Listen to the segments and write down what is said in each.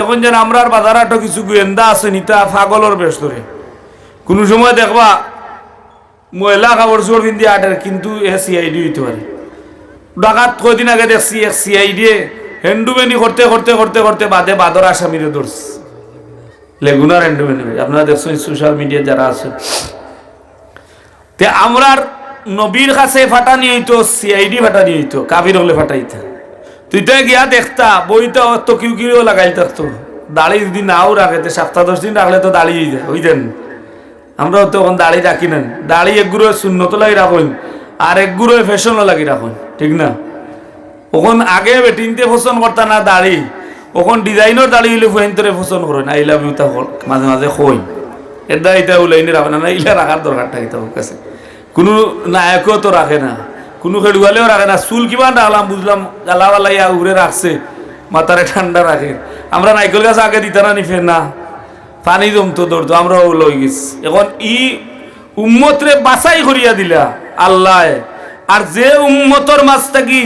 এখন যেন আমরার বাজারাটো কিছু গোয়েন্দা আছে নিতা পাগলর বেশ ধরে কোনো সময় দেখবা মহিলা কাপড় চোপড় পিন্ধি আটের কিন্তু এ সিআইডি হইতে পারে। ডাকাত কয়দিন আগে দেখছি এক সিআইডি হ্যান্ডুমেনি করতে করতে করতে করতে বাদে বাদর আসামিরে ধরছে, লেগুনার হ্যান্ডুমেনি। আপনারা দেখছেন সোশ্যাল মিডিয়া যারা আছে। তে আমরার নবীর কাছে ফাটানি হইতো, সিআইডি ফাটানি হইতো, কাবির হলে ফাটাইতে। তুই তো গিয়া দেখতা বইটা তো কিউ কিউ লাগাই থাকতো, দাড়ি যদি নাও রাখে 7-10 দিন রাখলে তো দাড়ি হয়ে যায়, বুঝলেন? আমরাও তখন দাড়ি রাখি নেন, দাড়ি একগুলো শূন্যত লাগি রাখুন আর একগুলো ফ্যাশনও লাগি রাখুন, ঠিক না? ওখন আগে বেটিনতে পছন্দ করতা না দাড়ি, ওখন ডিজাইনের দাড়ি হইলে ফুয়েন্তরে পছন্দ করেন। আই লাভ ইউ তা মাঝে মাঝে কই এটা এটা উলাইনি রাখে না, ইলা রাখার দরকার থাকে তোর কাছে। কোনো নায়কও তো রাখে না, কোনো খেড়ুয়ালেও রাখে না। চুল কিবা ডালাম বুঝলাম গালাওয়ালাইয়া উড়ে রাখছে, মাথারে ঠান্ডা রাখে। আমরা নাইকল গাছ আগে দিতে না নিফের না, পানি জমতো দৌড়তো, আমরাও লই গেছি। এখন উম্মতরে বাছাই করিয়া দিলা আল্লাহ। আর যে উম্মতর মাছ থাকি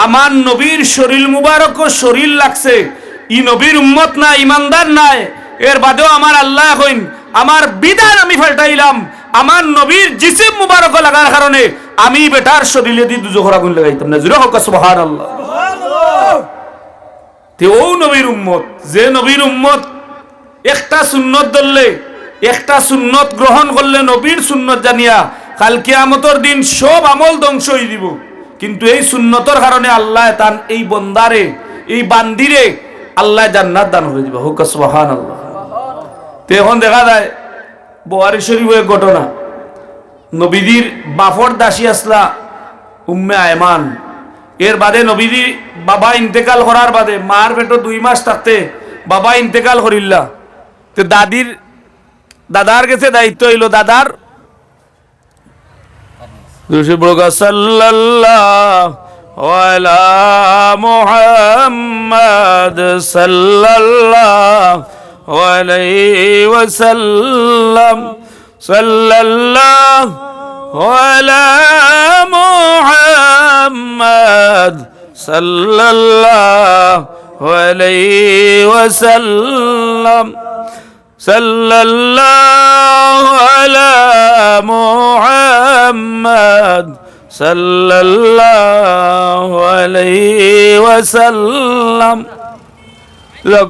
আমার নবীর শরীর মুবারক শরীর লাগছে, ই নবীর উম্মত না, ইমানদার নাই, এর বাদেও আমার আল্লাহ কইন আমার বিধান আমি ফাল্টাইলাম, আমার নবীর জিসিম মুবারক লাগার কারণে আমি বেটার শরীরে দিয়ে দুজোখর আগুন লাগাইতাম না। জুড়ে হোক সুবহানাল্লাহ। তে ও নবীর উম্মত, যে নবীর উম্মত একটা সুন্নত ধরলে, একটা সুন্নত গ্রহণ করলে নবীর সুন্নত জানিয়া কাল কিয়ামতের দিন সব আমল ধ্বংস হয়ে দিব, কিন্তু এই সুন্নতর কারণে আল্লাহ তান এই বন্দারে, এই বান্দিরে আল্লাহ জান্নাত দান করে দিব। হোক সুবহানাল্লাহ। তো এখন দেখা যায় বুখারী শরীফের ঘটনা, নবীজির বাফর দাসী আসলা উম্মে আয়মান। এর বাদে নবীজি বাবা ইন্তেকাল করার বাদে মার পেটো 2 মাস থাকতে বাবা ইন্তেকাল করিল্লা। তো দাদার কাছে দায়িত্ব হইল, দাদার সাল্লাল্লাহু আলা মুহাম্মাদ সাল্লাল্লাহু আলাইহি ওয়াসাল্লাম, সাল্লাল্লাহু আলা মুহাম্মাদ সাল্লাল্লাহু আলাইহি ওয়াসাল্লাম, সাল্লাল্লাহু আলা মুহাম্মাদ সাল্লাল্লাহু আলাইহি ওয়াসাল্লাম। লোক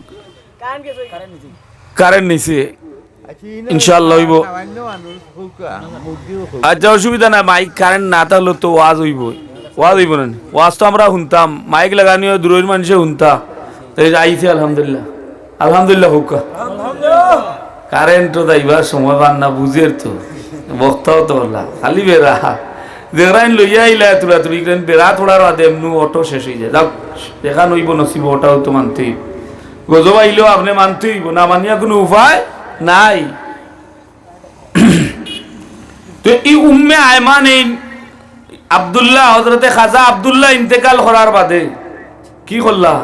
কারেন্ট নিছে ইনশাআল্লাহ হইব। আচ্ছা অসুবিধা নাই, মাইক কারেন্ট না থাকলে তো ওয়াজ হইব, ওয়াজ হইব না? ওয়াজ তো আমরা শুনতাম, মাইক লাগানি দূরের মানুষে শুনতা। আইছে আলহামদুলিল্লাহ, আলহামদুলিল্লাহ হোক। কারেন্ট তো যাইবার সময় পান না, বুঝের তো বক্তাও তো বললা খালি বেড়া যেরাইন লইয়া আইলা তোরা তুমি বেড়া থোড়ার বাদে এমনি অটো শেষ হয়ে যায়। যাক দেখা নইব নসিব, ওটাও তো মানতেই গজব আইলেও আপনি মানতেই হইব, না মানিয়া কোনো উপায় নাই। তো এই উম্মে আয়মান এই আব্দুল্লাহ, হযরতে খাজা আব্দুল্লাহ ইন্তেকাল করার বাদে কি করলা,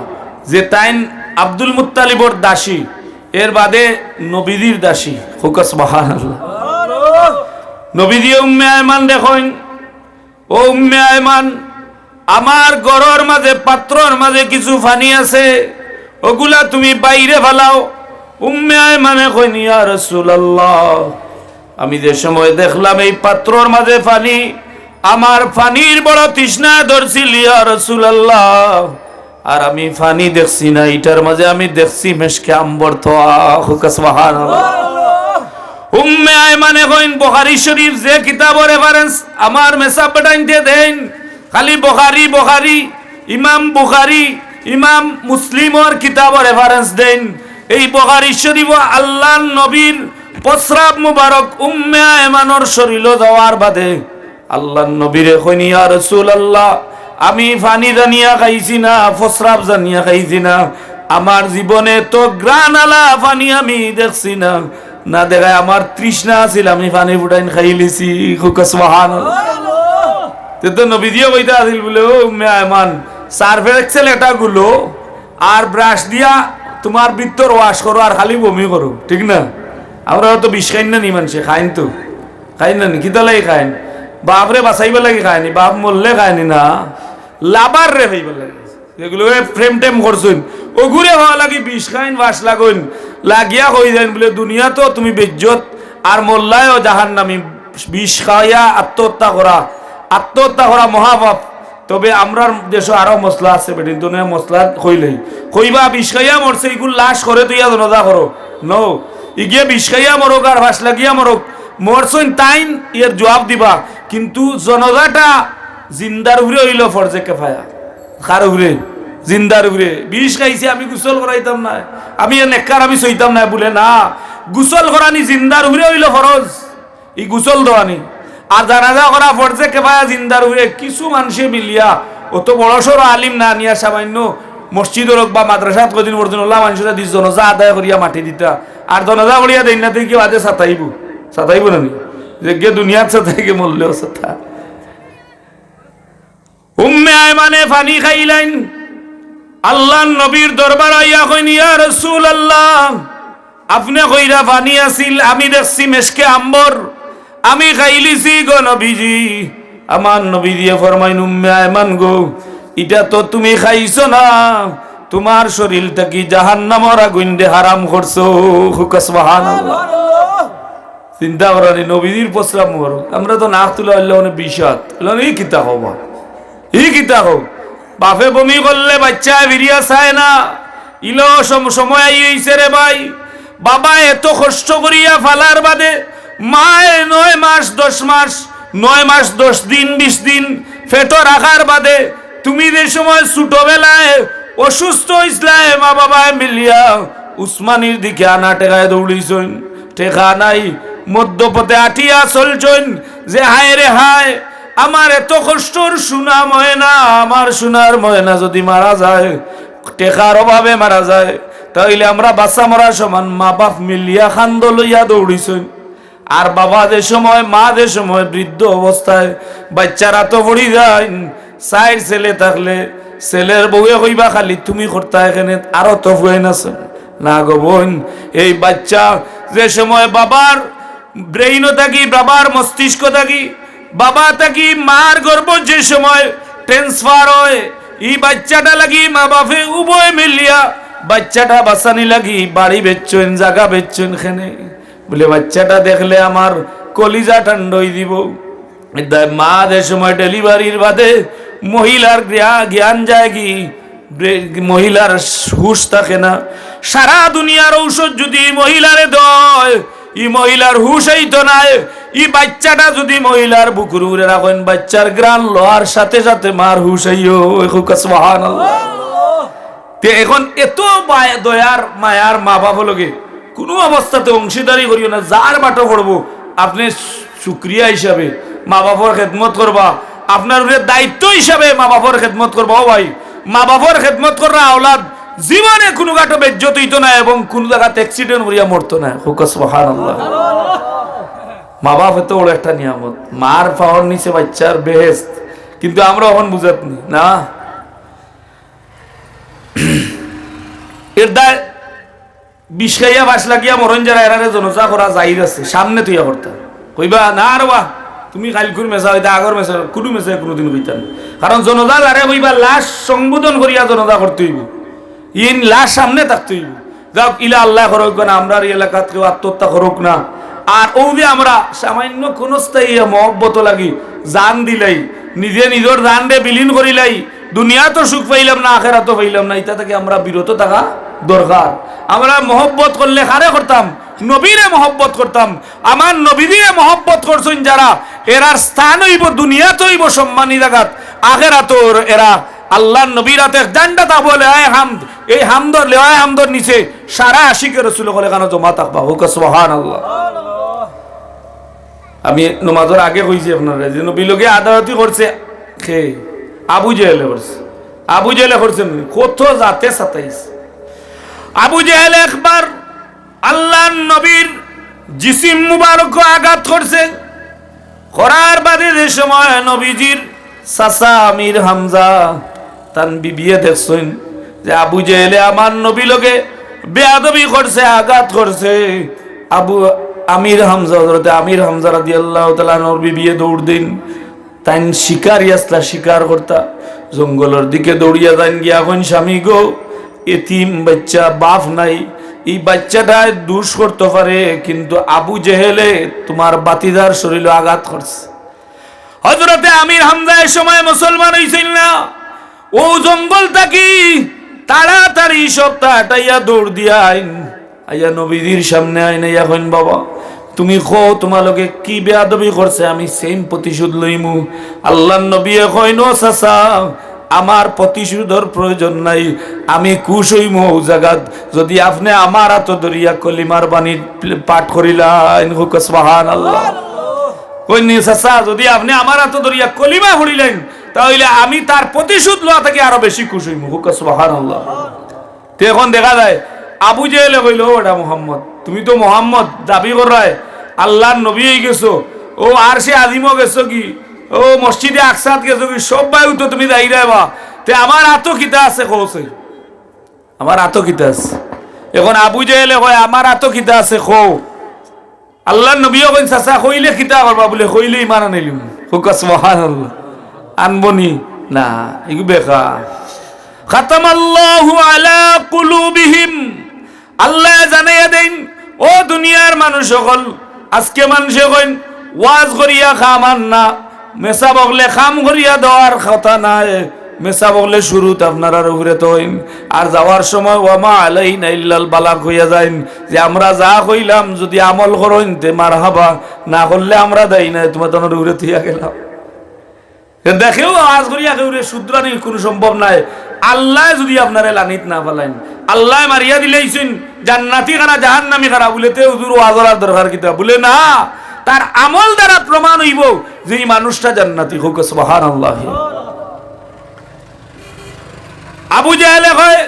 যে তাইন আব্দুল মুত্তালিবর দাসী, এর বাদে নবীজির দাসী। হোক সুবহানাল্লাহ। নবীজি উম্মে আয়মান দেখেন, ও উম্মে আয়মান, আমার ঘরের মাঝে পাত্রর মাঝে কিছু পানি আছে, ওগুলা তুমি বাইরে ফেলাও। উম্মে আয়মানে কইন, ইয়া রাসূলুল্লাহ, আমি যে সময় দেখলাম এই পাত্রর মাঝে পানি, আমার পানির বড় তৃষ্ণা ধরছিল ইয়া রাসূলুল্লাহ, আর আমি পানি দেখছি না, এটার মাঝে আমি দেখছি মেশকে আম্বর তোয়া। হোক সুবহানাল্লাহ। উম্মে আয়মানে কইন, বুখারী শরীফ যে কিতাবের রেফারেন্স আমার মেসাব বাটাইতে দেন, খালি বুখারী বুখারী, ইমাম বুখারী ইমাম মুসলিমর কিতাবের রেফারেন্স দেন। এই বুখারী শরীফ আল্লাহর নবীর প্রস্রাব মুবারক উম্মে আয়মানর শরীরে যাওয়ার বাদে আল্লাহর নবীরে কইন, ইয়া রাসূলুল্লাহ, আমি পানি জানিয়া খাইছি না, প্রস্রাব জানিয়া খাইছি না, আমার জীবনে তো গ্রানালা পানি আমি দেখছি না, না দেখায় আমার তৃষ্ণা আছিল, আমি পানি ফুটাইন খাই লিছি। সুবহানাল্লাহ। তো নবীজিও বইতা আছিল বলে, ও উম্মে আয়মান, সার্ফ এক্সেল এটা গুলো আর ব্রাশ দিয়া তোমার ভিতর ওয়াশ করো আর খালি বমি করো, ঠিক না? আমরা তো বিষ খাইন না নি, মানুষে খাইন তো খাইন না নি, কিতা লাগে খাইন? বাপরে বাঁচাইবা লাগে খায়নি, বাপ মরলে খায়নি না, লাভার রে খাইবা লাগে। এগুলো ফ্রেম টেম করছেন, ও ঘুরে হওয়া লাগি বিষ খাইন বাস লাগুন লাগিয়া হয়ে যান বলে দুনিয়া তো তুমি বেজ্জত আর মোল্লায়ও জাহান্নামী বিষ খাইয়া আত্মহত্যা করা মহাপাপ। তবে আমরার দেশে আরো মশলা আছে বেটিন দুনিয়া মশলা কইলেই কইবা বিষ খাইয়া মরছে এগুলো লাশ করে তুইয়া জনজা করো নো ইগিয়ে বিষ খাইয়া মরক আর বাস লাগিয়া মরক মরছইন তাইন এর জবাব দিবা কিন্তু জনজাটা জিন্দার উপরে হইল ফরজে কেফায়া কার উপরে জিন্দার উপরে বিষ খাইছে আমি গোসল করাইতাম না আমি নেককার আমি সইতাম না বলে না গোসল করানি জিন্দার উপরে হইল ফরজ ই গোসল দেওয়ানি আর জানাজা করা ফরজে কেফায়া জিন্দার উপরে কিছু মানুষে মিলিয়া অত বড় সড় আলিম না নিয়া সামান্য মসজিদ হোক বা মাদ্রাসাত কদিন পর্যন্ত মানুষরা দিস জনজা আদায় করিয়া মাটি দিতা আর জনজা করিয়া দেন না তুই কেউ আদে সাতাইব না যে গে দুনিয়ার সাথে মরলেও সাথা উম্মে আয়মানে পানি খাইলেন আল্লাহর নবীর দরবার আইয়া কইন ইয়া রাসূলুল্লাহ আপনি কইরা পানি আসিল আমি দেখছি মেশকে আম্বর আমি খাইলিছি গো নবীজি আমার নবী দিয়ে ফরমাইন উম্মে আয়মান গো এটা তো তুমি খাইছো না তোমার শরীরটা কি জাহান্নামের আগুন দিয়ে হারাম করছো সুবহানাল্লাহ চিন্তা করানি নবীর প্রস্রাব মরো আমরা তো নাক তুলে আল্লাহ বিষাদ এই কিতা হবা এই কিতা হোক বাপে বমি করলে বাচ্চা ভিড়িয়া চায় না ইলো সময় আইছে রে ভাই বাবা এত কষ্ট করিয়া ফালার বাদে মায়ে 9 মাস 10 মাস 9 মাস 10 দিন 20 দিন ফেটো রাখার বাদে তুমি যে সময় ছোটবেলায় অসুস্থ হইছলাই মা বাবা মিলিয়া উসমানীর দিকে আনা টেকায় দৌড়িছইন টেকা নাই মধ্যপথে আটিয়া চলছইন যে হায় রে হায় আমার এত কষ্টর সুনা ময়না আমার সোনার ময়না যদি মারা যায় টেকার অভাবে মারা যায় তাইলে আমরা বাচ্চা মরার সমান মা বাপ মিলিয়া খান্দ লইয়া দৌড়িছইন আর বাবা যে সময় মা যে সময় বৃদ্ধ অবস্থায় বাচ্চারা তো পড়ি যায় চার ছেলে থাকলে ছেলের বউয়ে কইবা খালি তুমি করতা এখানে আরো তো ফুয়ে নাছেন না গো বোন এই বাচ্চা যে সময় বাবার ব্রেইনও থাকি বাবার মস্তিষ্ক থাকি বাবা থাকি মার গর্ভ যে সময় ট্রান্সফার হয় এই বাচ্চাটা লাগি মা বাপে উভয় মিলিয়া বাচ্চাটা বাঁচানি লাগি বাড়ি বেচছেন জায়গা বেচছেন এখানে বলে বাচ্চাটা দেখলে আমার কলিজা ঠান্ডাই দিব মা যে সময় ডেলিভারির বাদে মহিলার জ্ঞান যায় কি মহিলার হুশ থাকে না সারা দুনিয়ার ঔষধ যদি মহিলারে দেয় ই মহিলার হুশ হইতো না ই বাচ্চাটা যদি মহিলার বুকুর উড়ে রাখেন বাচ্চার গ্রান লোয়ার সাথে সাথে মার হুশ হইও সুবহানাল্লাহ তে এখন এত দয়ার মায়ার মা বাবা লগে কোনো অবস্থাতে অংশীদারি করিও না যার বাটো পড়বো আপনি শুকরিয়া হিসাবে মা বাবার খেদমত করবা আপনার দায়িত্ব হিসাবে মা বাবার খেদমত করবা ও ভাই মা বাবার খেদমত করা আওলাদ জীবনে কোনো গাটো বেজ্জত হইতো না এবং কোন জায়গাতে অ্যাক্সিডেন্ট করিয়া মরতো না সুবহানাল্লাহ মা বাপ এত বড় একটা নিয়ামত মার পাওয়ার নিচে বাচ্চার বেহেশত কিন্তু আমরা এখন বুঝাতনি না এর দায় বিষ খাইয়া বাস লাগিয়া মরণ যারা এরারে জনজা করা যাইর আছে সামনে তুইয়া করতা কইবা না আর বা তুমি কালকুর মেসা হইতা আগর মেসা কোনো মেসায় কোনোদিন হইতাম কারণ জনজা যারে হইবা লাশ সংবোধন করিয়া জনজা করতে হইব ইন লাশ সামনে থাকতে হইব যাও ইলা আল্লাহ করুক না আমরা এলাকাত কেউ আত্মহত্যা করুক না আর ও যে আমরা সামান্য কোন স্থায়ী মহব্বত লাগি জান দিলাই নিজে নিজের জান রে বিলীন করিলাই দুনিয়া তো সুখ পাইলাম না আখেরাত পাইলাম না এটা থেকে আমরা বিরত থাকা দরকার আমরা মহব্বত করলে কারে করতাম নবীরে মহব্বত করতাম আমার নবীরে মহব্বত করছেন যারা এরার স্থান হইব দুনিয়াতে হইব সম্মানী জায়গাত আখেরাতর এরা আল্লাহর নবীর হাতে জান্নাত বলে আয় হামদ এই হামদর লেওয়ায় হামদর নিচে সারা আশিকে রাসূল বলে কেন জমা থাকবা সুবহানাল্লাহ আমি নামাজের আগে কইছি আপনারা যে নবী লোকে আদালতি করছে কে আবু জেহেলে করছে আবু জেহেলে করছেন কত জাতে সাতাইস আবু জেহেল একবার আল্লাহর নবীর জিসিম মুবারক আঘাত করছে করার বাদে যে সময় নবীজির চাচা আমির হামজা তান বিবিয়ে দেখছেন যে আবু জেহেলে আমার নবী লোকে বেয়াদবি করছে আঘাত করছে আবু আমির হামজা হযরত আমির হামজা রাদিয়াল্লাহু তাআলা নর বিবিয়ে দৌড় দিন তাই শিকার ইয়াসলা শিকার করতা জঙ্গলের দিকে দৌড়িয়া যান গিয়া এখন স্বামী গো এতিম বাচ্চা, বাপ নাই, এই বাচ্চাটা দুষ করতে পারে, কিন্তু আবু জেহেলে তোমার বাতিদার শরীরে আঘাত করছে। হযরতে আমির হামজা এই সময় মুসলমান হইছিল না, ও জঙ্গল থাকি তাড়াতাড়ি সবটা হটাইয়া দৌড় দিয়া আইয়া নবীজির সামনে আইন এখন, বাবা তুমি কো তোমালোকে কি বেয়াদবি করছে, আমি সেম প্রতিশোধ লইমু। আল্লাহর নবী কইন, চাচা আমার প্রতিশোধের প্রয়োজন নাই, আমি খুশ হইমু ও জায়গাত যদি আপনি আমার হাত ধরিয়া কলিমার বাণী পাঠ করিলেন। সুবহানাল্লাহ। কইনি চাচা যদি আপনি আমার হাত ধরিয়া কলিমা পড়িলেন তাহলে আমি তার প্রতিশোধ লওয়া থেকে আরো বেশি খুশি হইমু। সুবহানাল্লাহ। তো এখন দেখা যায় আবু জেহেলে কইল, ওটা মোহাম্মদ, তুমি তো মোহাম্মদ দাবি করায় আল্লাহর নবী হয়ে গেছো, ও আর সে আজিমও গেছো কি, ও মসজিদে আকসাদ গেছো কি, সব বায়ু তো তুমি দায়ী রাইবা, তে আমার আতো কিতা আছে কৌছে, আমার আতো কিতা আছে। এখন আবু জেহেলে কয় আমার আতো কিতা আছে কো। আল্লাহর নবীও কইন চাচা কইলে কিতা করবা, বলে কইলে ইমান আনিলিম। সুবহানাল্লাহ। আনবনি না, এগু বেকার। খাতামাল্লাহু আলা কুলুবিহিম, আল্লাহ জানাইয়া দেন ও দুনিয়ার মানুষ সকল, আজকে মানুষে কইন ওয়াজ করিয়া খামান না, মেসা বগলে খাম করিয়া দেওয়ার কথা নাই, মেসা বগলে শুরুত আপনারা উপরে তৈন, আর যাওয়ার সময় ওয়ামা আলাইনা ইল্লাল বালাগ হইয়া যাইন, যে আমরা যা কইলাম যদি আমল করইন তে মারহাবা, না করলে আমরা দেই না, তোমার তখন উপরে থিয়া গেলাম। দেখেও আওয়াজ করিয়া কেউ শুদ্রানি কোনো সম্ভব নাই। আল্লাহ যদি আপনারে লানিত না পালাইন, আল্লাহ মারিয়া দিলেইছেন জান্নাতি কারা জাহান্নামী কারা, বলেতে হুজুর ওয়াজের দরকার কিতা, বলে না, তার আমল দ্বারা প্রমাণ হইব যে এই মানুষটা জান্নাতি। হোক সুবহানাল্লাহ। আবু জেহেলে কয়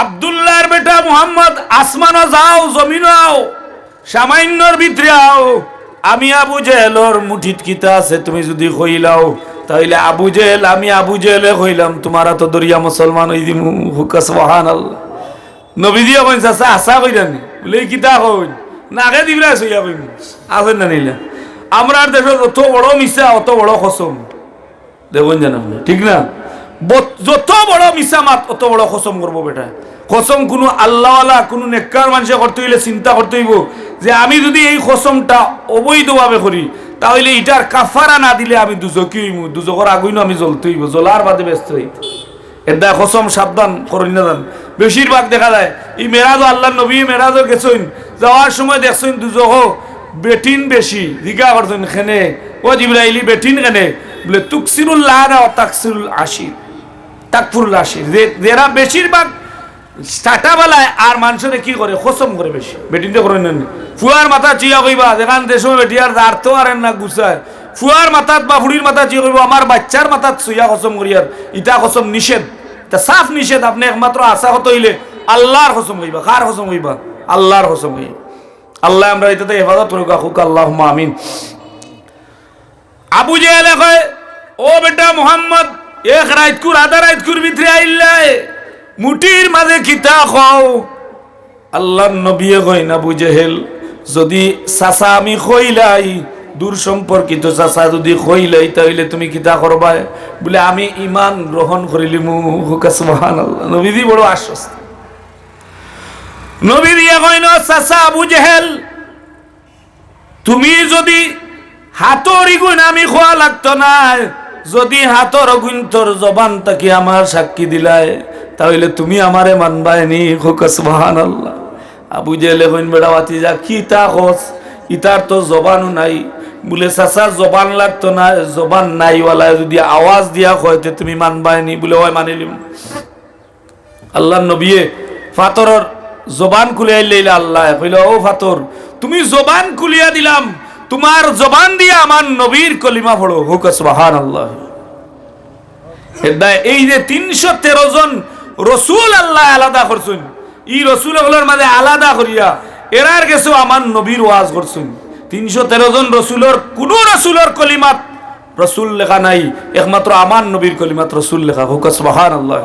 আব্দুল্লাহর বেটা মুহাম্মদ, আসমানও যাও জমিনও আও, সামান্যর ভিতরে আও, আমি আবু জেহেলর মুঠিত কিতা আছে তুমি যদি কইলাও তাহলে আবু জেহেল, আমি আবু জেহেলে কইলাম তোমারা তো দরিয়া মুসলমান হই দিমু। হুক সুবহানাল্লাহ। নবীজি কইন চাচা আসা কইরানি, বলে কিতা কইন না আগে দিবরা সইয়া কইন আসেন না নিলা। আমরার দেশে যত বড় মিছা অত বড় কসম, দেখুন জানাম ঠিক না, যত বড় মিছা মাত অত বড় কসম করবো বেটা। কসম কোনো আল্লাহওয়ালা কোনো নেককার মানুষে করতে হইলে চিন্তা করতে হইব যে আমি যদি এই কসমটা অবৈধভাবে করি তাহলে এটার কাফারা না দিলে আমি দুজকি হইব, দুজকর আগুন আমি জ্বলতে হইব, জ্বলার বাদে ব্যস্ত হইব। এটা কসম সাবধান করেন না। বেশিরভাগ দেখা যায় এই মেরাজ, আল্লাহ নবী মেরাজও গেছেন, যাওয়ার সময় দেখছেন দুজক বেটিন বেশি, জিজ্ঞা করছেন খেনে ও জিবরাইলি বেটিন কেনে, বলে তুকসিরুল্লাহ না তাকসিরুল আশির, তাকফুরুল আশির, যারা বেশিরভাগ স্টাটাবেলায় আর মানুষের কি করে কসম করে বেশি, বেটিনটা করেন না। ফুয়ার মাথা চিয়া কইবা যেখান দেশ বেটি আর আর তো আর না গুছায়, ফুয়ার মাথাত বা ফুড়ির মাথা চিয়া কইব, আমার বাচ্চার মাথাত চুইয়া কসম করি, আর ইটা কসম নিষেধ, তা সাফ নিষেধ। আপনি একমাত্র আশা হতে হইলে আল্লাহর কসম হইবা। কার কসম হইবা? আল্লাহর কসম হইবা। আল্লাহ আমরা এটাতে হেফাজত করুক, হুক আল্লাহুম্মা আমিন। আবু জেহেলে কয় ও বেটা মুহাম্মদ, এক রাইতকুর আধা রাইতকুর ভিতরে আইল্লাই মুটির মাঝে কিতা খাও। আল্লাহর নবী কয় না আবু জেহেল, যদি চাচা আমি কইলাই দূর সম্পর্কিত চাচা যদি কইলাই তাহলে তুমি কিতা করবা? বলে আমি ইমান গ্রহণ করিলিমু। হুক সুবহানাল্লাহ। নবীজি বড় আশ্বস্ত। নবী দিয়া কয় না চাচা আবু জেহেল, তুমি যদি হাতর ইগুণ আমি খোয়া লাগতো না, যদি হাতর অগুণ তোর জবান তাকে আমার সাক্ষী দিলাই তাহলে তুমি আমারে মানবায়নি। হুক সুবহানাল্লাহ। আবু জেহেলে কইন বেড়া বাতিজা কি তা খোঁজ, ইতার তো জবানও নাই। বলে চাচা জবান লাগতো না, জবান নাইওয়ালা যদি আওয়াজ দিয়া কয়তে তুমি মানবায়নি। বলে ওই মানিলিম। আল্লাহ নবীয়ে ফাতরের জবান খুলে আইলে আল্লাহ কইল ও ফাতর তুমি জবান খুলিয়া দিলাম, তোমার জবান দিয়ে আমার নবীর কলিমা পড়ো। হুক সুবহানাল্লাহ। এই যে 313 জন রসুল আল্লাহ আলাদা করছেন, এই রসুল গুলোর মাঝে আলাদা করিয়া এরার গেছে আমার নবীর ওয়াজ করছেন। 313 জন রসুলের কোন রসুলের কলিমাত রসুল লেখা নাই, একমাত্র আমার নবীর কলিমাত রসুল লেখা। হুক সুবহানাল্লাহ।